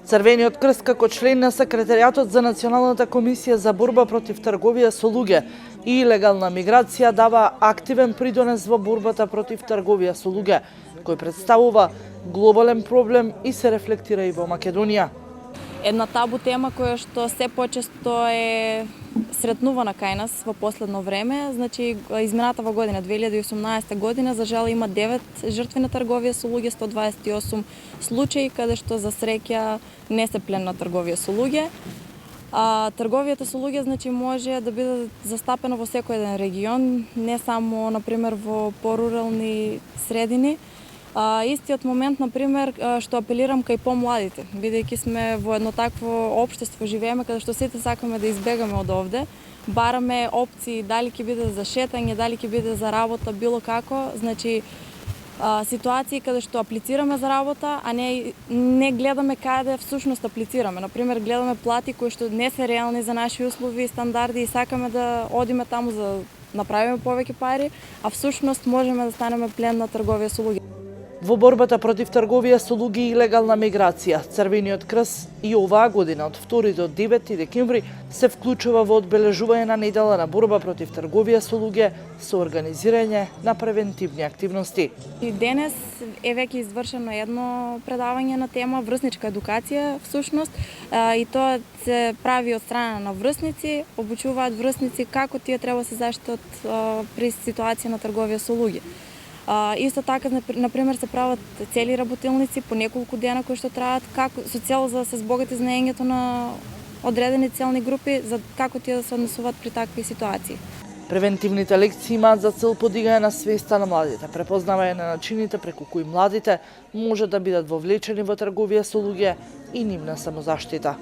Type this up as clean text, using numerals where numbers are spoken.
Црвениот крст како член на секретаријатот за Националната комисија за борба против трговија со луѓе и илегална миграција дава активен придонес во борбата против трговија со луѓе, кој представува глобален проблем и се рефлектира и во Македонија. Една табу тема која што се почесто е сретнувана кај нас во последно време, значи измината година 2018 година за жал има 9 жртви на трговија со луѓе, 128 случаи каде што за среќа не се плен на трговија со луѓе. Трговијата со луѓе значи може да биде застапена во секој еден регион, не само на пример во порурални средини. Истиот момент, например, што апелирам кај помладите, бидејќи сме во едно такво општество живееме каде што сите сакаме да избегаме од овде, бараме опции дали ќе биде за шетање, дали ќе биде за работа, било како, значи ситуации каде што аплицираме за работа, а не гледаме каде всушност аплицираме. Например, гледаме плати кои што не се реални за наши услови и стандарди и сакаме да одиме таму за да направиме повеќе пари, а всушност можеме да станеме плен на трговија со луѓе. Во борбата против трговија со луѓе и илегална миграција, Црвениот крст и оваа година од 2 до 9 декември се вклучува во одбележување на недела на борба против трговија со луѓе со организирање на превентивни активности. И денес е веќе извршено едно предавање на тема врсничка едукација всушност и тоа се прави од страна на врсници, обучуваат врсници како тие треба да се заштитат при ситуација на трговија со луѓе. Исто така, например, се прават цели работилници по неколку дена кои што траат со цел за да се збогати знаењето на одредени целни групи за како тие да се однесуваат при такви ситуации. Превентивните лекции имаат за цел подигање на свеста на младите, препознавање на начините преку кои младите може да бидат вовлечени во трговија со луѓе и нивна самозаштита.